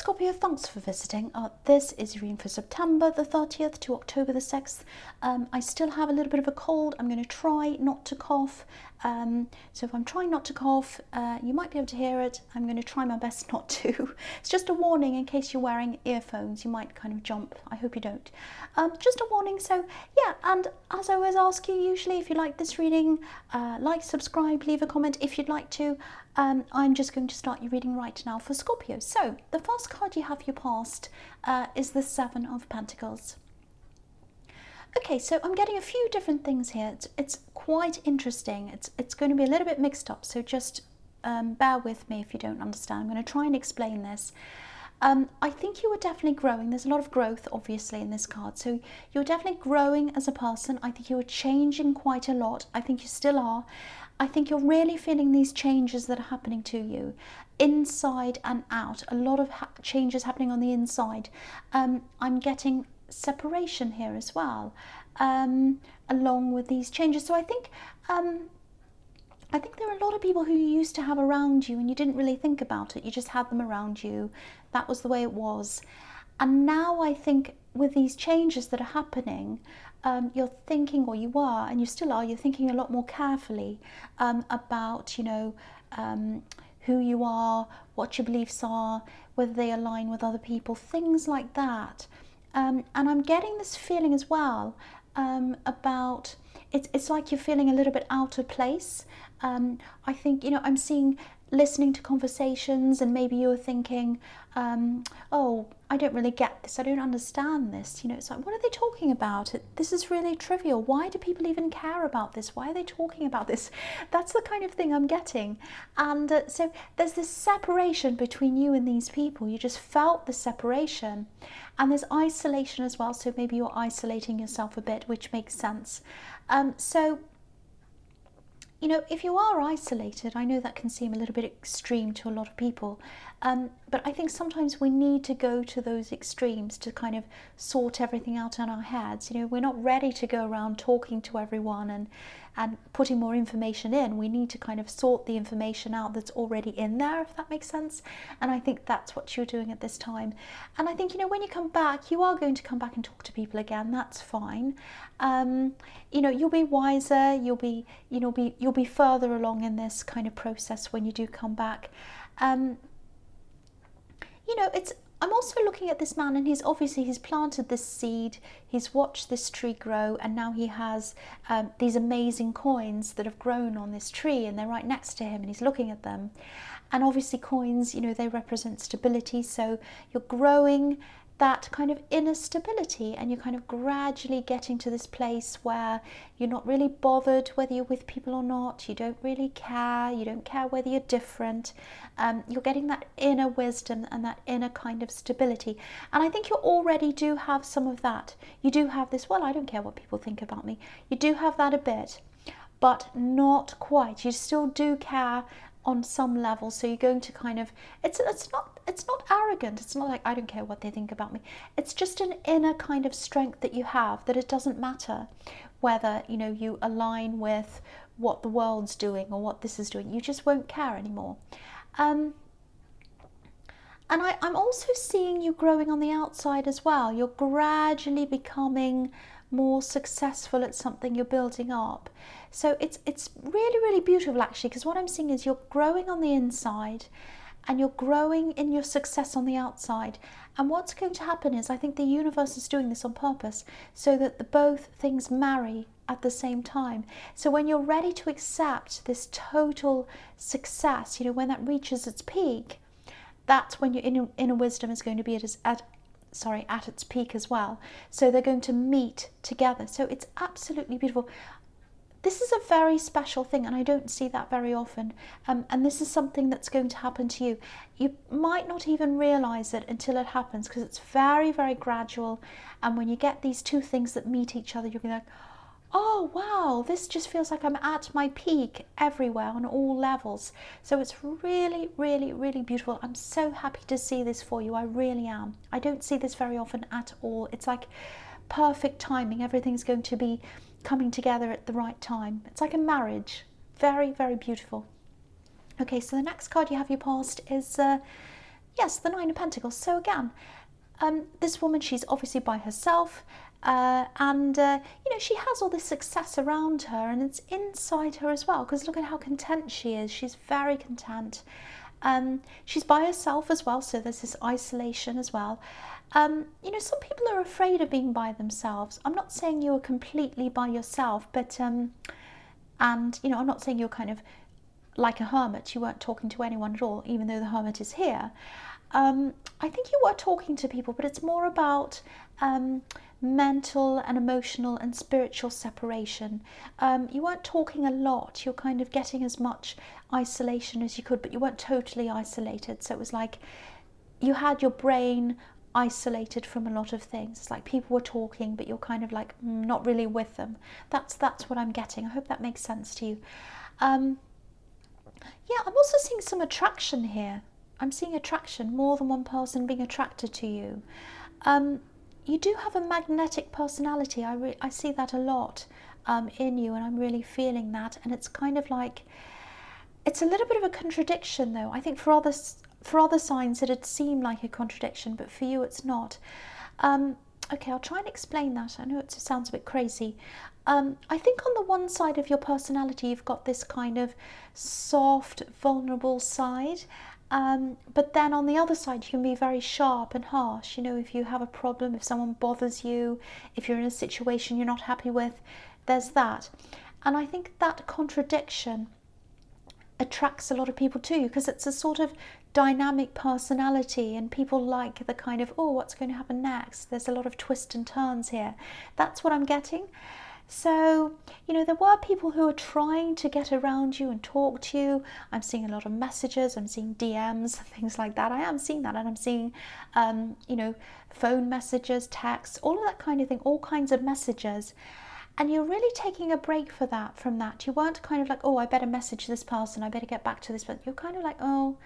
Scorpio, thanks for visiting. This is your reading for September the 30th to October the 6th. I still have a little bit of a cold. I'm going to try not to cough. So if I'm trying not to cough, you might be able to hear it. I'm going to try my best not to. It's just a warning in case you're wearing earphones. You might kind of jump. I hope you don't. Just a warning. So yeah, and as I always ask you, usually if you like this reading, like, subscribe, leave a comment if you'd like to. I'm just going to start your reading right now for Scorpio. So the first card you have your past is the Seven of Pentacles. Okay, so I'm getting a few different things here. It's quite interesting. It's going to be a little bit mixed up, so just bear with me if you don't understand. I'm going to try and explain this. I think you are definitely growing. There's a lot of growth, obviously, in this card. So you're definitely growing as a person. I think you are changing quite a lot. I think you still are. I think you're really feeling these changes that are happening to you, inside and out. A lot of changes happening on the inside. I'm getting separation here as well, along with these changes. So I think there are a lot of people who you used to have around you and you didn't really think about it. You just had them around you. That was the way it was. And now I think with these changes that are happening, you're thinking, or you are, and you still are, you're thinking a lot more carefully about, you know, who you are, what your beliefs are, whether they align with other people, things like that. And I'm getting this feeling as well about, it's like you're feeling a little bit out of place. I think, you know, I'm listening to conversations, and maybe you're thinking, oh, I don't really get this, I don't understand this. You know, it's like, what are they talking about? This is really trivial. Why do people even care about this? Why are they talking about this? That's the kind of thing I'm getting. And so there's this separation between you and these people. You just felt the separation. And there's isolation as well. So maybe you're isolating yourself a bit, which makes sense. So, you know, if you are isolated, I know that can seem a little bit extreme to a lot of people, but I think sometimes we need to go to those extremes to kind of sort everything out in our heads. You know, we're not ready to go around talking to everyone and putting more information in. We need to kind of sort the information out that's already in there, if that makes sense. And I think that's what you're doing at this time. And I think, you know, when you come back, you are going to come back and talk to people again. That's fine. You know, you'll be wiser. You'll be further along in this kind of process when you do come back. You know, I'm also looking at this man, and he's planted this seed, he's watched this tree grow, and now he has these amazing coins that have grown on this tree, and they're right next to him, and he's looking at them. And obviously coins, you know, they represent stability, so you're growing that kind of inner stability, and you're kind of gradually getting to this place where you're not really bothered whether you're with people or not. You don't really care. You don't care whether you're different. You're getting that inner wisdom and that inner kind of stability. And I think you already do have some of that. You do have this, well, I don't care what people think about me. You do have that a bit, but not quite. You still do care on some level, so you're going to kind of, it's not arrogant. It's not like, I don't care what they think about me. It's just an inner kind of strength that you have, that it doesn't matter whether, you know, you align with what the world's doing or what this is doing. You just won't care anymore. And I'm also seeing you growing on the outside as well. You're gradually becoming more successful at something you're building up. So it's really, really beautiful, actually, because what I'm seeing is you're growing on the inside and you're growing in your success on the outside. And what's going to happen is, I think the universe is doing this on purpose so that both things marry at the same time. So when you're ready to accept this total success, you know, when that reaches its peak, that's when your inner wisdom is going to be at its peak as well. So they're going to meet together. So it's absolutely beautiful. This is a very special thing, and I don't see that very often. And this is something that's going to happen to you. You might not even realize it until it happens, because it's very, very gradual. And when you get these two things that meet each other, you'll be like, oh wow, this just feels like I'm at my peak everywhere on all levels. So it's really, really, really beautiful. I'm so happy to see this for you. I really am. I don't see this very often at all. It's like perfect timing. Everything's going to be coming together at the right time. It's like a marriage. Very, very beautiful. Okay, so the next card you have your past is yes, the Nine of Pentacles. So again, this woman, she's obviously by herself, and you know, she has all this success around her, and it's inside her as well, because look at how content she is. She's very content. She's by herself as well, so there's this isolation as well. You know, some people are afraid of being by themselves. I'm not saying you're completely by yourself, but and you know, I'm not saying you're kind of like a hermit. You weren't talking to anyone at all, even though the hermit is here. I think you were talking to people, but it's more about mental and emotional and spiritual separation. You weren't talking a lot. You're kind of getting as much isolation as you could, but you weren't totally isolated. So it was like you had your brain isolated from a lot of things. It's like people were talking, but you're kind of like not really with them. That's what I'm getting. I hope that makes sense to you. Yeah, I'm also seeing some attraction here. I'm seeing attraction, more than one person being attracted to you. You do have a magnetic personality. I see that a lot in you, and I'm really feeling that. And it's kind of like, it's a little bit of a contradiction though. I think for other signs it'd seem like a contradiction, but for you it's not. Okay, I'll try and explain that. I know it sounds a bit crazy. I think on the one side of your personality you've got this kind of soft, vulnerable side. But then on the other side you can be very sharp and harsh. You know, if you have a problem, if someone bothers you, if you're in a situation you're not happy with, there's that. And I think that contradiction attracts a lot of people to you, because it's a sort of dynamic personality, and people like the kind of, oh, what's going to happen next? There's a lot of twists and turns here. That's what I'm getting. So, you know, there were people who are trying to get around you and talk to you. I'm seeing a lot of messages, I'm seeing DMs, things like that. I am seeing that, and I'm seeing, you know, phone messages, texts, all of that kind of thing, all kinds of messages. And you're really taking a break from that. You weren't kind of like, oh, I better message this person, I better get back to this person. You're kind of like, oh,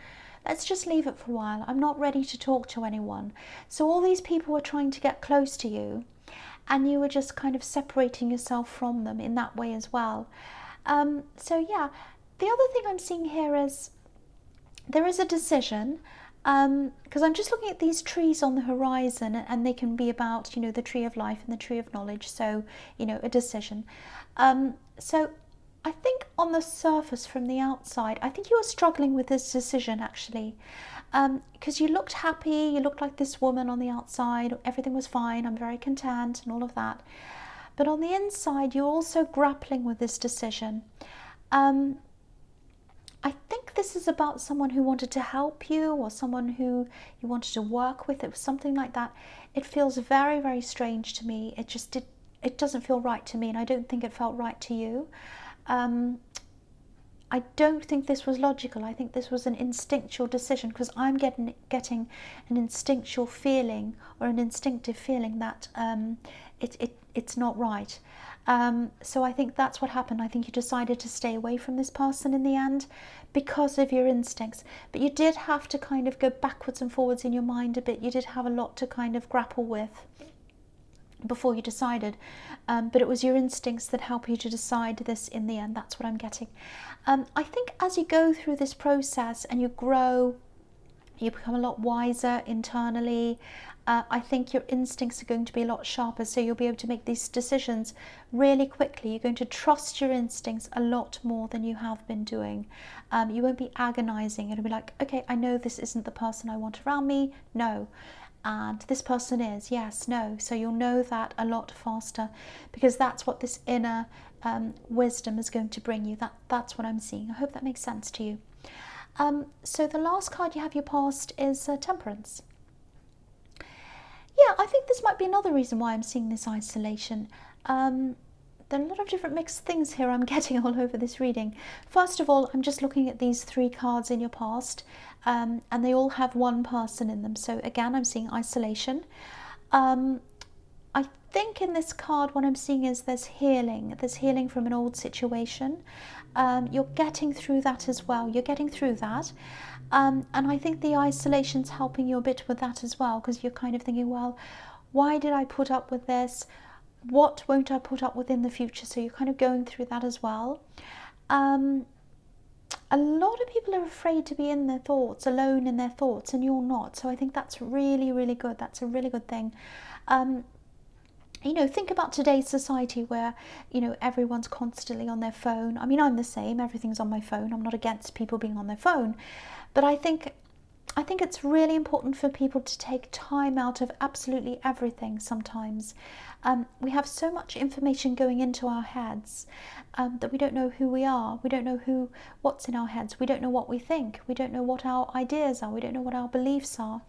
let's just leave it for a while. I'm not ready to talk to anyone. So all these people were trying to get close to you, and you were just kind of separating yourself from them in that way as well. So yeah, the other thing I'm seeing here is there is a decision, because I'm just looking at these trees on the horizon, and they can be about, you know, the tree of life and the tree of knowledge. So, you know, a decision. So I think on the surface, from the outside, I think you were struggling with this decision actually, because you looked happy, you looked like this woman on the outside, everything was fine, I'm very content and all of that. But on the inside, you're also grappling with this decision. I think this is about someone who wanted to help you, or someone who you wanted to work with. It was something like that. It feels very, very strange to me. It doesn't feel right to me, and I don't think it felt right to you. I don't think this was logical. I think this was an instinctual decision, because I'm getting an instinctual feeling, or an instinctive feeling that it's not right. So I think that's what happened. I think you decided to stay away from this person in the end because of your instincts. But you did have to kind of go backwards and forwards in your mind a bit. You did have a lot to kind of grapple with before you decided, but it was your instincts that help you to decide this in the end. That's what I'm getting. I think as you go through this process and you grow, you become a lot wiser internally. I think your instincts are going to be a lot sharper, so you'll be able to make these decisions really quickly. You're going to trust your instincts a lot more than you have been doing. You won't be agonizing. It'll be like, okay, I know this isn't the person I want around me. No. And this person is, yes, no. So you'll know that a lot faster, because that's what this inner wisdom is going to bring you. That's what I'm seeing. I hope that makes sense to you. So the last card you have your past is Temperance. Yeah, I think this might be another reason why I'm seeing this isolation. There are a lot of different mixed things here I'm getting all over this reading. First of all, I'm just looking at these 3 cards in your past, and they all have one person in them. So again, I'm seeing isolation. I think in this card, what I'm seeing is there's healing. There's healing from an old situation. You're getting through that as well. You're getting through that. And I think the isolation's helping you a bit with that as well, because you're kind of thinking, well, why did I put up with this? What won't I put up with in the future? So you're kind of going through that as well. a lot of people are afraid to be in their thoughts, alone in their thoughts, and you're not. So I think that's really, really good. That's a really good thing. You know, think about today's society where, you know, everyone's constantly on their phone. I mean, I'm the same. Everything's on my phone. I'm not against people being on their phone. But I think it's really important for people to take time out of absolutely everything sometimes. We have so much information going into our heads that we don't know who we are. We don't know what's in our heads. We don't know what we think. We don't know what our ideas are. We don't know what our beliefs are.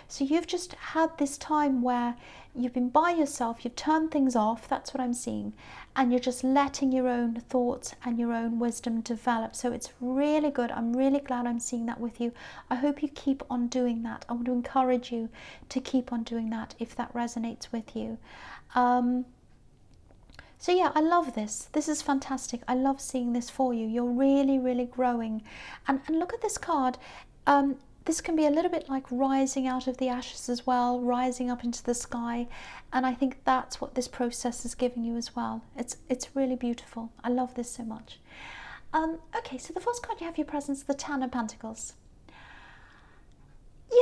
So you've just had this time where you've been by yourself, you've turned things off, that's what I'm seeing, and you're just letting your own thoughts and your own wisdom develop. So it's really good. I'm really glad I'm seeing that with you. I hope you keep on doing that. I want to encourage you to keep on doing that if that resonates with you. So yeah, I love this. This is fantastic. I love seeing this for you. You're really, really growing. And look at this card. This can be a little bit like rising out of the ashes as well, rising up into the sky. And I think that's what this process is giving you as well. It's really beautiful. I love this so much. Okay, so the first card you have your presence, the Ten of Pentacles.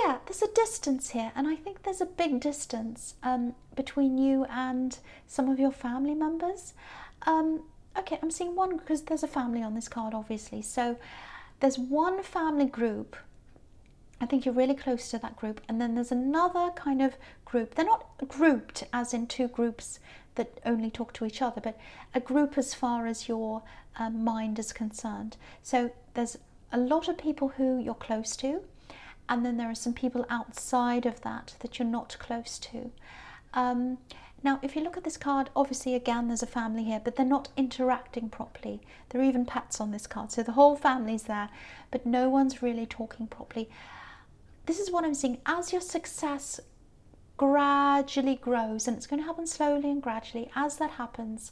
Yeah, there's a distance here, and I think there's a big distance between you and some of your family members. Okay, I'm seeing one because there's a family on this card, obviously. So there's one family group. I think you're really close to that group, and then there's another kind of group. They're not grouped as in two groups that only talk to each other, but a group as far as your mind is concerned. So there's a lot of people who you're close to, and then there are some people outside of that you're not close to. Now, if you look at this card, obviously, again, there's a family here, but they're not interacting properly. There are even pets on this card. So the whole family's there, but no one's really talking properly. This is what I'm seeing. As your success gradually grows, and it's going to happen slowly and gradually, as that happens,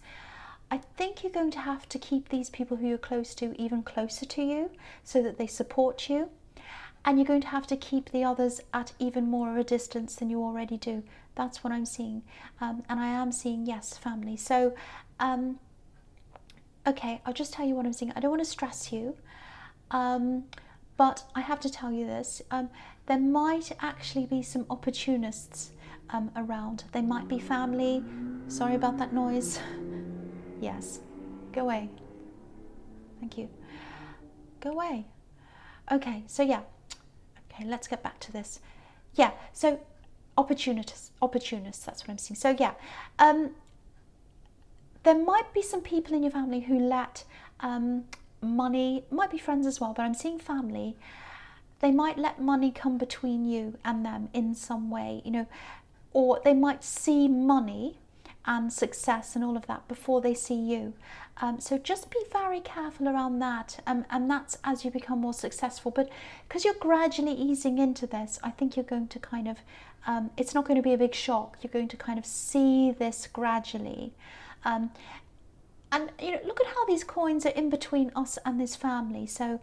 I think you're going to have to keep these people who you're close to even closer to you so that they support you. And you're going to have to keep the others at even more of a distance than you already do. That's what I'm seeing. And I am seeing, yes, family. So, okay, I'll just tell you what I'm seeing. I don't want to stress you, but I have to tell you this. There might actually be some opportunists around. They might be family. Sorry about that noise. Yes, go away. Thank you. Go away. Okay, so yeah. Okay, let's get back to this. Yeah, so opportunists, that's what I'm seeing. So yeah, there might be some people in your family who let money, might be friends as well, but I'm seeing family. They might let money come between you and them in some way, you know, or they might see money and success and all of that before they see you. So just be very careful around that, and that's as you become more successful. But because you're gradually easing into this, I think you're going to kind of, it's not going to be a big shock. You're going to kind of see this gradually. And you know, look at how these coins are in between us and this family. So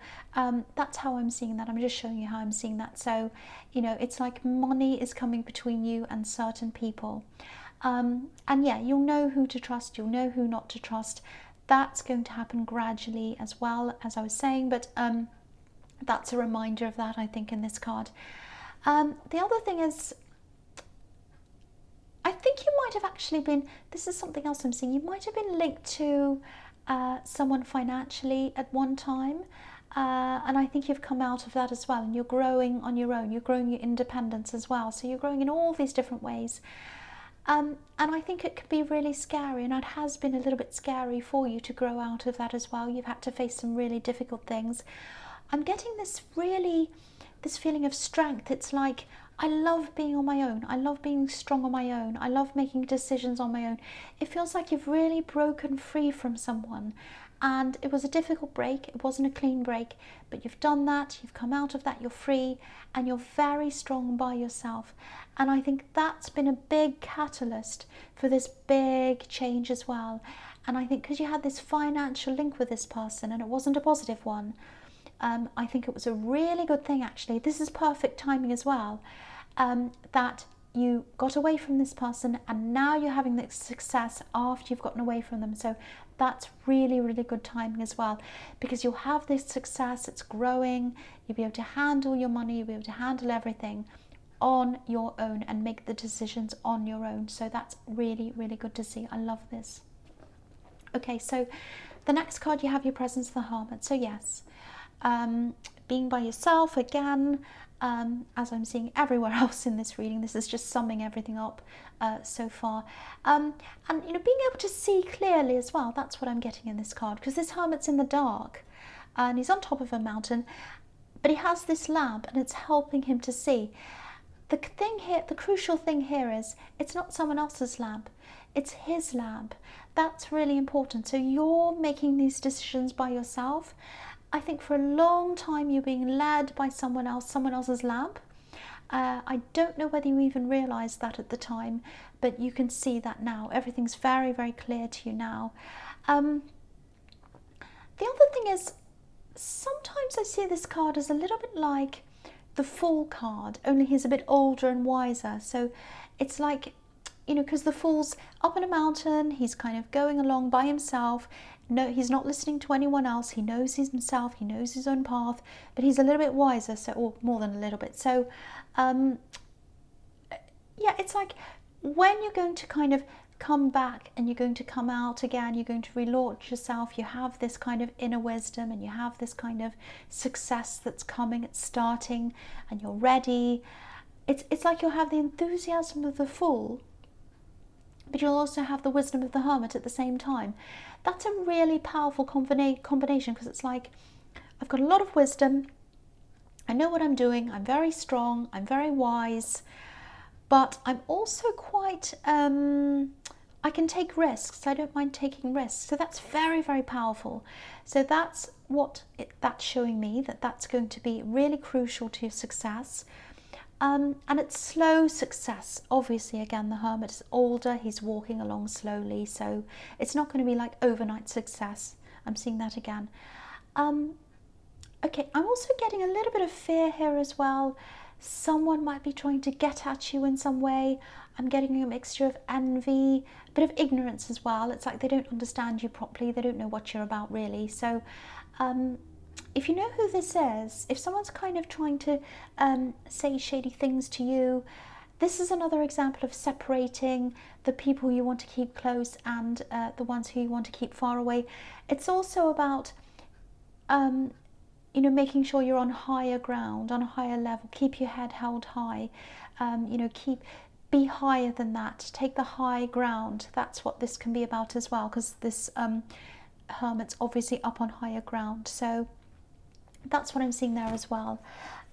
that's how I'm seeing that. I'm just showing you how I'm seeing that. So, you know, it's like money is coming between you and certain people. And yeah, you'll know who to trust, you'll know who not to trust. That's going to happen gradually as well, as I was saying, but that's a reminder of that, I think, in this card. The other thing is, I think you might have actually been, this is something else I'm seeing, you might have been linked to someone financially at one time, and I think you've come out of that as well, and you're growing on your own, you're growing your independence as well, so you're growing in all these different ways. And I think it can be really scary, and it has been a little bit scary for you to grow out of that as well. You've had to face some really difficult things. I'm getting this feeling of strength. It's like, I love being on my own. I love being strong on my own. I love making decisions on my own. It feels like you've really broken free from someone. And it was a difficult break. It wasn't a clean break, but you've done that. You've come out of that. You're free, and you're very strong by yourself. And I think that's been a big catalyst for this big change as well. And I think because you had this financial link with this person, and it wasn't a positive one, I think it was a really good thing, actually. This is perfect timing as well, that you got away from this person and now you're having the success after you've gotten away from them. So that's really, really good timing as well, because you'll have this success, it's growing, you'll be able to handle your money, you'll be able to handle everything on your own and make the decisions on your own. So that's really, really good to see. I love this. Okay, so the next card you have your presence, the Hermit. So yes, being by yourself again, as I'm seeing everywhere else in this reading. This is just summing everything up so far. And you know, being able to see clearly as well, that's what I'm getting in this card, because this Hermit's in the dark and he's on top of a mountain, but he has this lamp and it's helping him to see. The thing here, the crucial thing here is it's not someone else's lamp, it's his lamp. That's really important. So you're making these decisions by yourself. I think for a long time you're being led by someone else's lamp. I don't know whether you even realised that at the time, but you can see that now. Everything's very, very clear to you now. The other thing is, sometimes I see this card as a little bit like the Fool card, only he's a bit older and wiser. So it's like, you know, because the Fool's up on a mountain, he's kind of going along by himself. No, he's not listening to anyone else. He knows himself, he knows his own path, but he's a little bit wiser, so, or more than a little bit. So, yeah, it's like when you're going to kind of come back and you're going to come out again, you're going to relaunch yourself, you have this kind of inner wisdom and you have this kind of success that's coming, it's starting, and you're ready. It's like you'll have the enthusiasm of the Fool, but you'll also have the wisdom of the Hermit at the same time. That's a really powerful combination, because it's like, I've got a lot of wisdom, I know what I'm doing, I'm very strong, I'm very wise, but I'm also quite, I can take risks, I don't mind taking risks. So that's very, very powerful. So that's what that's showing me, that's going to be really crucial to your success. And it's slow success. Obviously, again, the Hermit is older, he's walking along slowly, so it's not going to be like overnight success. I'm seeing that again. Okay, I'm also getting a little bit of fear here as well. Someone might be trying to get at you in some way. I'm getting a mixture of envy, a bit of ignorance as well. It's like they don't understand you properly, they don't know what you're about really. So if you know who this is, if someone's kind of trying to say shady things to you, this is another example of separating the people you want to keep close and the ones who you want to keep far away. It's also about you know, making sure you're on higher ground, on a higher level. Keep your head held high. You know, be higher than that. Take the high ground. That's what this can be about as well, because this Hermit's obviously up on higher ground. So that's what I'm seeing there as well.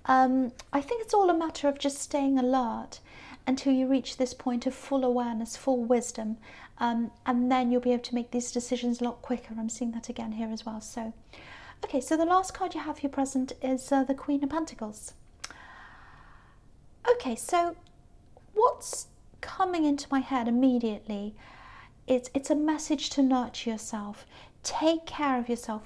I think it's all a matter of just staying alert until you reach this point of full awareness, full wisdom, and then you'll be able to make these decisions a lot quicker. I'm seeing that again here as well. So, okay, so the last card you have here present is the Queen of Pentacles. Okay, so what's coming into my head immediately, it's a message to nurture yourself. Take care of yourself.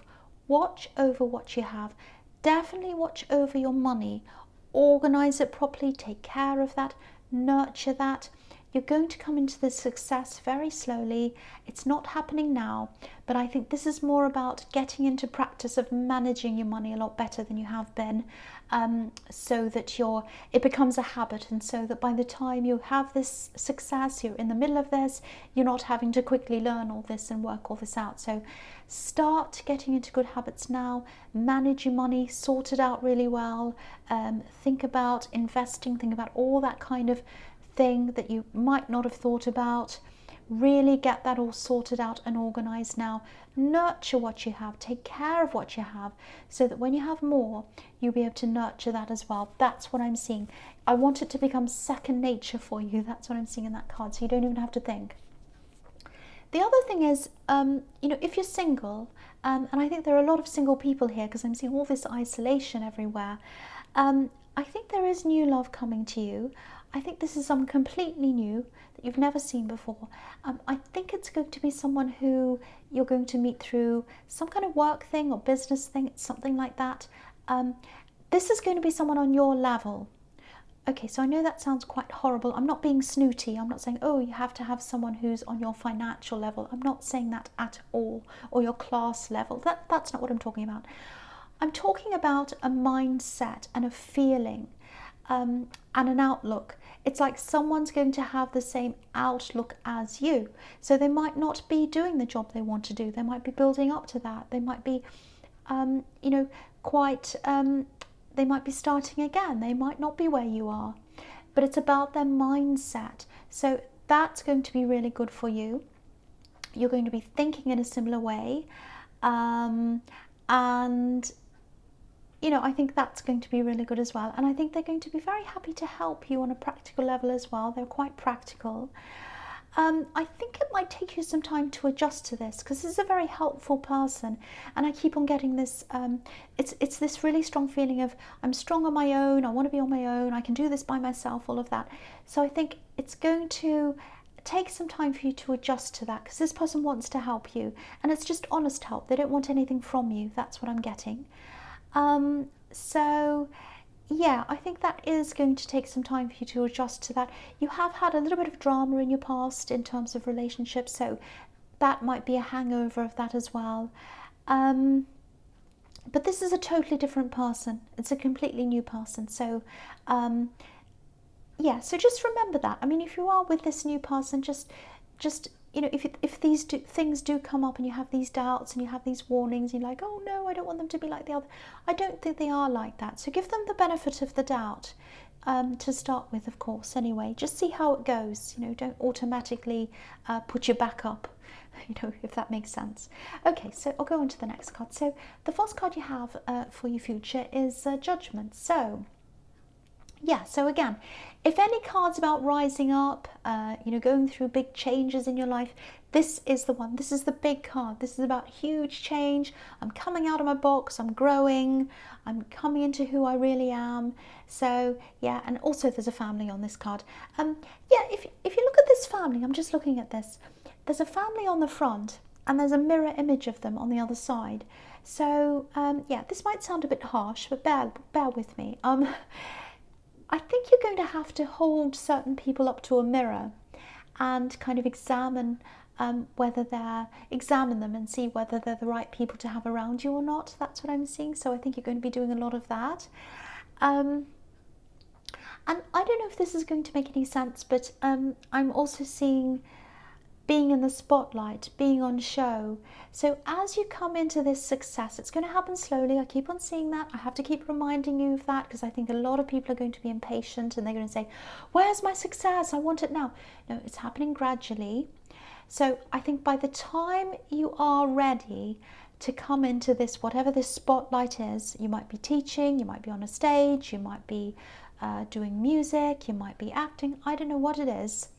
Watch over what you have. Definitely watch over your money. Organize it properly. Take care of that. Nurture that. You're going to come into this success very slowly. It's not happening now, but I think this is more about getting into practice of managing your money a lot better than you have been, so that it becomes a habit, and so that by the time you have this success, you're in the middle of this, you're not having to quickly learn all this and work all this out. So start getting into good habits now. Manage your money, sort it out really well. Think about investing, think about all that kind of thing that you might not have thought about. Really get that all sorted out and organized now. Nurture what you have, take care of what you have, so that when you have more, you'll be able to nurture that as well. That's what I'm seeing. I want it to become second nature for you. That's what I'm seeing in that card, so you don't even have to think. The other thing is, you know, if you're single, and I think there are a lot of single people here because I'm seeing all this isolation everywhere, I think there is new love coming to you. I think this is someone completely new that you've never seen before. I think it's going to be someone who you're going to meet through some kind of work thing or business thing, something like that. This is going to be someone on your level. Okay, so I know that sounds quite horrible. I'm not being snooty. I'm not saying, oh, you have to have someone who's on your financial level. I'm not saying that at all, or your class level. That's not what I'm talking about. I'm talking about a mindset and a feeling, and an outlook. It's like someone's going to have the same outlook as you. So they might not be doing the job they want to do. They might be building up to that. They might be, quite... they might be starting again. They might not be where you are, but it's about their mindset. So that's going to be really good for you. You're going to be thinking in a similar way, and I think that's going to be really good as well. And I think they're going to be very happy to help you on a practical level as well. They're quite practical. I think it might take you some time to adjust to this, because this is a very helpful person, and I keep on getting this, it's this really strong feeling of, I'm strong on my own, I want to be on my own, I can do this by myself, all of that. So I think it's going to take some time for you to adjust to that, because this person wants to help you, and it's just honest help. They don't want anything from you. That's what I'm getting. So yeah, I think that is going to take some time for you to adjust to that. You have had a little bit of drama in your past in terms of relationships, so that might be a hangover of that as well. But this is a totally different person. It's a completely new person. So yeah, so just remember that. I mean, if you are with this new person, just if these things do come up and you have these doubts and you have these warnings, you're like, oh no, I don't want them to be like the other. I don't think they are like that. So give them the benefit of the doubt to start with, of course, anyway. Just see how it goes. Don't automatically put your back up, if that makes sense. Okay, so I'll go on to the next card. So the first card you have for your future is Judgment. So yeah, so again, if any cards about rising up, going through big changes in your life, this is the one. This is the big card. This is about huge change. I'm coming out of my box. I'm growing. I'm coming into who I really am. So yeah, and also there's a family on this card. Yeah, if you look at this family, I'm just looking at this. There's a family on the front, and there's a mirror image of them on the other side. So yeah, this might sound a bit harsh, but bear with me. I think you're going to have to hold certain people up to a mirror and kind of examine them and see whether they're the right people to have around you or not. That's what I'm seeing. So I think you're going to be doing a lot of that. And I don't know if this is going to make any sense, but I'm also seeing being in the spotlight, being on show. So as you come into this success, it's going to happen slowly. I keep on seeing that. I have to keep reminding you of that, because I think a lot of people are going to be impatient and they're going to say, where's my success? I want it now. No, it's happening gradually. So I think by the time you are ready to come into this, whatever this spotlight is, you might be teaching, you might be on a stage, you might be doing music, you might be acting, I don't know what it is.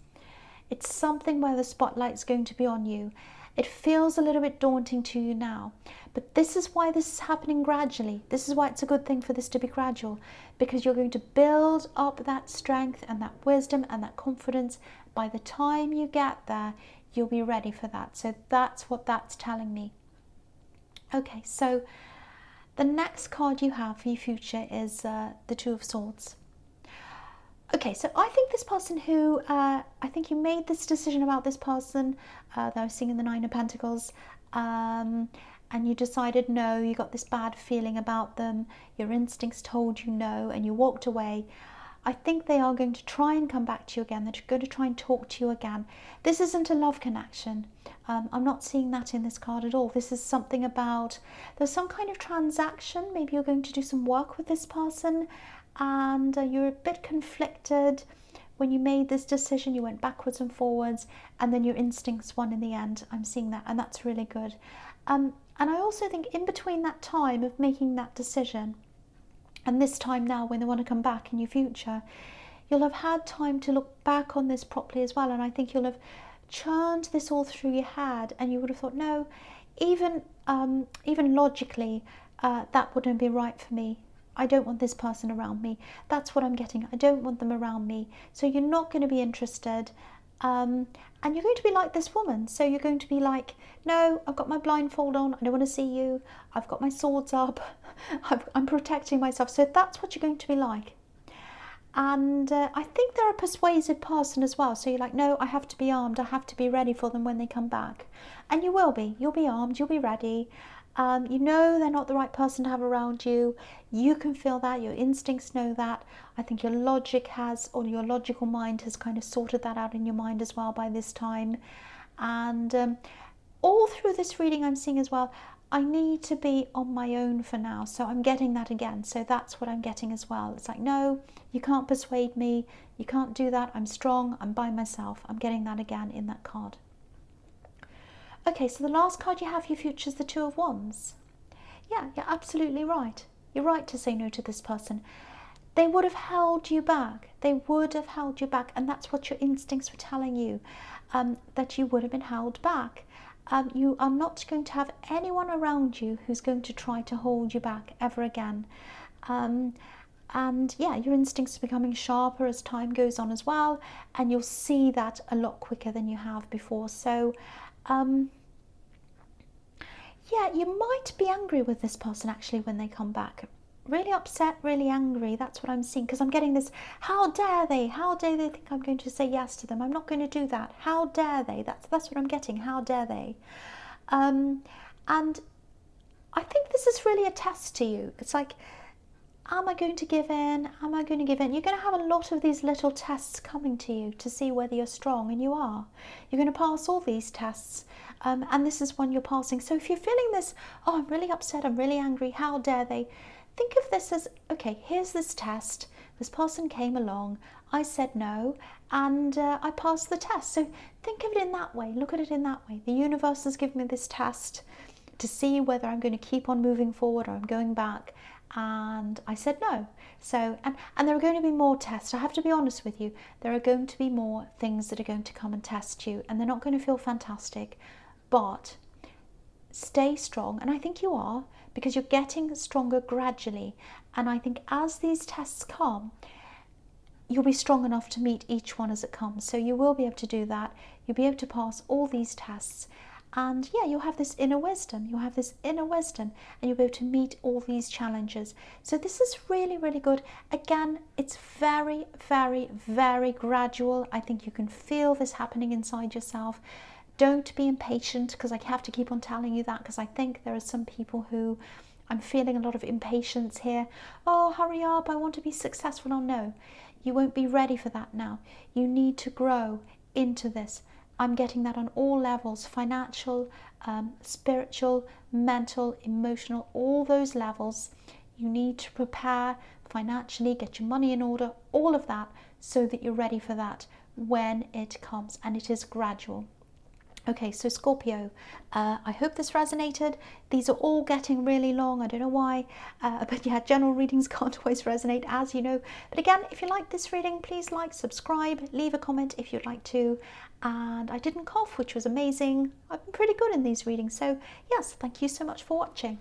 It's something where the spotlight's going to be on you. It feels a little bit daunting to you now, but this is why this is happening gradually. This is why it's a good thing for this to be gradual, because you're going to build up that strength and that wisdom and that confidence. By the time you get there, you'll be ready for that. So that's what that's telling me. Okay, so the next card you have for your future is the Two of Swords. Okay, so I think this person who, I think you made this decision about this person that I was seeing in the Nine of Pentacles, and you decided no, you got this bad feeling about them, your instincts told you no, and you walked away. I think they are going to try and come back to you again. They're going to try and talk to you again. This isn't a love connection. I'm not seeing that in this card at all. This is something about, there's some kind of transaction. Maybe you're going to do some work with this person, and you're a bit conflicted. When you made this decision, you went backwards and forwards, and then your instincts won in the end. I'm seeing that, and that's really good. And I also think in between that time of making that decision and this time now when they want to come back in your future, you'll have had time to look back on this properly as well. And I think you'll have churned this all through your head, and you would have thought, no, even logically, that wouldn't be right for me. I don't want this person around me. That's what I'm getting. I don't want them around me. So you're not going to be interested. And you're going to be like this woman. So you're going to be like, no, I've got my blindfold on. I don't want to see you. I've got my swords up. I'm protecting myself. So that's what you're going to be like. And I think they're a persuasive person as well. So you're like, no, I have to be armed. I have to be ready for them when they come back. And you will be. You'll be armed. You'll be ready. You know they're not the right person to have around you. You can feel that. Your instincts know that. I think your logic has, or your logical mind has kind of sorted that out in your mind as well by this time. And all through this reading I'm seeing as well, I need to be on my own for now. So I'm getting that again. So that's what I'm getting as well. It's like, no, you can't persuade me. You can't do that. I'm strong. I'm by myself. I'm getting that again in that card. Okay, so the last card you have, your future, is the Two of Wands. Yeah, you're absolutely right. You're right to say no to this person. They would have held you back. They would have held you back. And that's what your instincts were telling you, that you would have been held back. You are not going to have anyone around you who's going to try to hold you back ever again. And yeah, your instincts are becoming sharper as time goes on as well, and you'll see that a lot quicker than you have before. So yeah, you might be angry with this person actually when they come back. Really upset, really angry. That's what I'm seeing, because I'm getting this, how dare they? How dare they think I'm going to say yes to them? I'm not going to do that. How dare they? That's what I'm getting. How dare they? And I think this is really a test to you. It's like, am I going to give in? Am I going to give in? You're going to have a lot of these little tests coming to you to see whether you're strong, and you are. You're going to pass all these tests, and this is one you're passing. So if you're feeling this, oh, I'm really upset, I'm really angry, how dare they? Think of this as, okay, here's this test. This person came along, I said no, and I passed the test. So think of it in that way. Look at it in that way. The universe has given me this test to see whether I'm going to keep on moving forward or I'm going back. And I said no. So, and there are going to be more tests. I have to be honest with you. There are going to be more things that are going to come and test you, and they're not going to feel fantastic. But stay strong, and I think you are, because you're getting stronger gradually. And I think as these tests come, you'll be strong enough to meet each one as it comes. So you will be able to do that. You'll be able to pass all these tests. And yeah, you'll have this inner wisdom. You'll have this inner wisdom, and you'll be able to meet all these challenges. So this is really, really good. Again, it's very, very, very gradual. I think you can feel this happening inside yourself. Don't be impatient, because I have to keep on telling you that, because I think there are some people who, I'm feeling a lot of impatience here. Oh, hurry up, I want to be successful. Oh no, you won't be ready for that now. You need to grow into this. I'm getting that on all levels, financial, spiritual, mental, emotional, all those levels. You need to prepare financially, get your money in order, all of that, so that you're ready for that when it comes, and it is gradual. Okay, so Scorpio, I hope this resonated. These are all getting really long. I don't know why, but yeah, general readings can't always resonate, as you know. But again, if you like this reading, please like, subscribe, leave a comment if you'd like to. And I didn't cough, which was amazing. I've been pretty good in these readings. So yes, thank you so much for watching.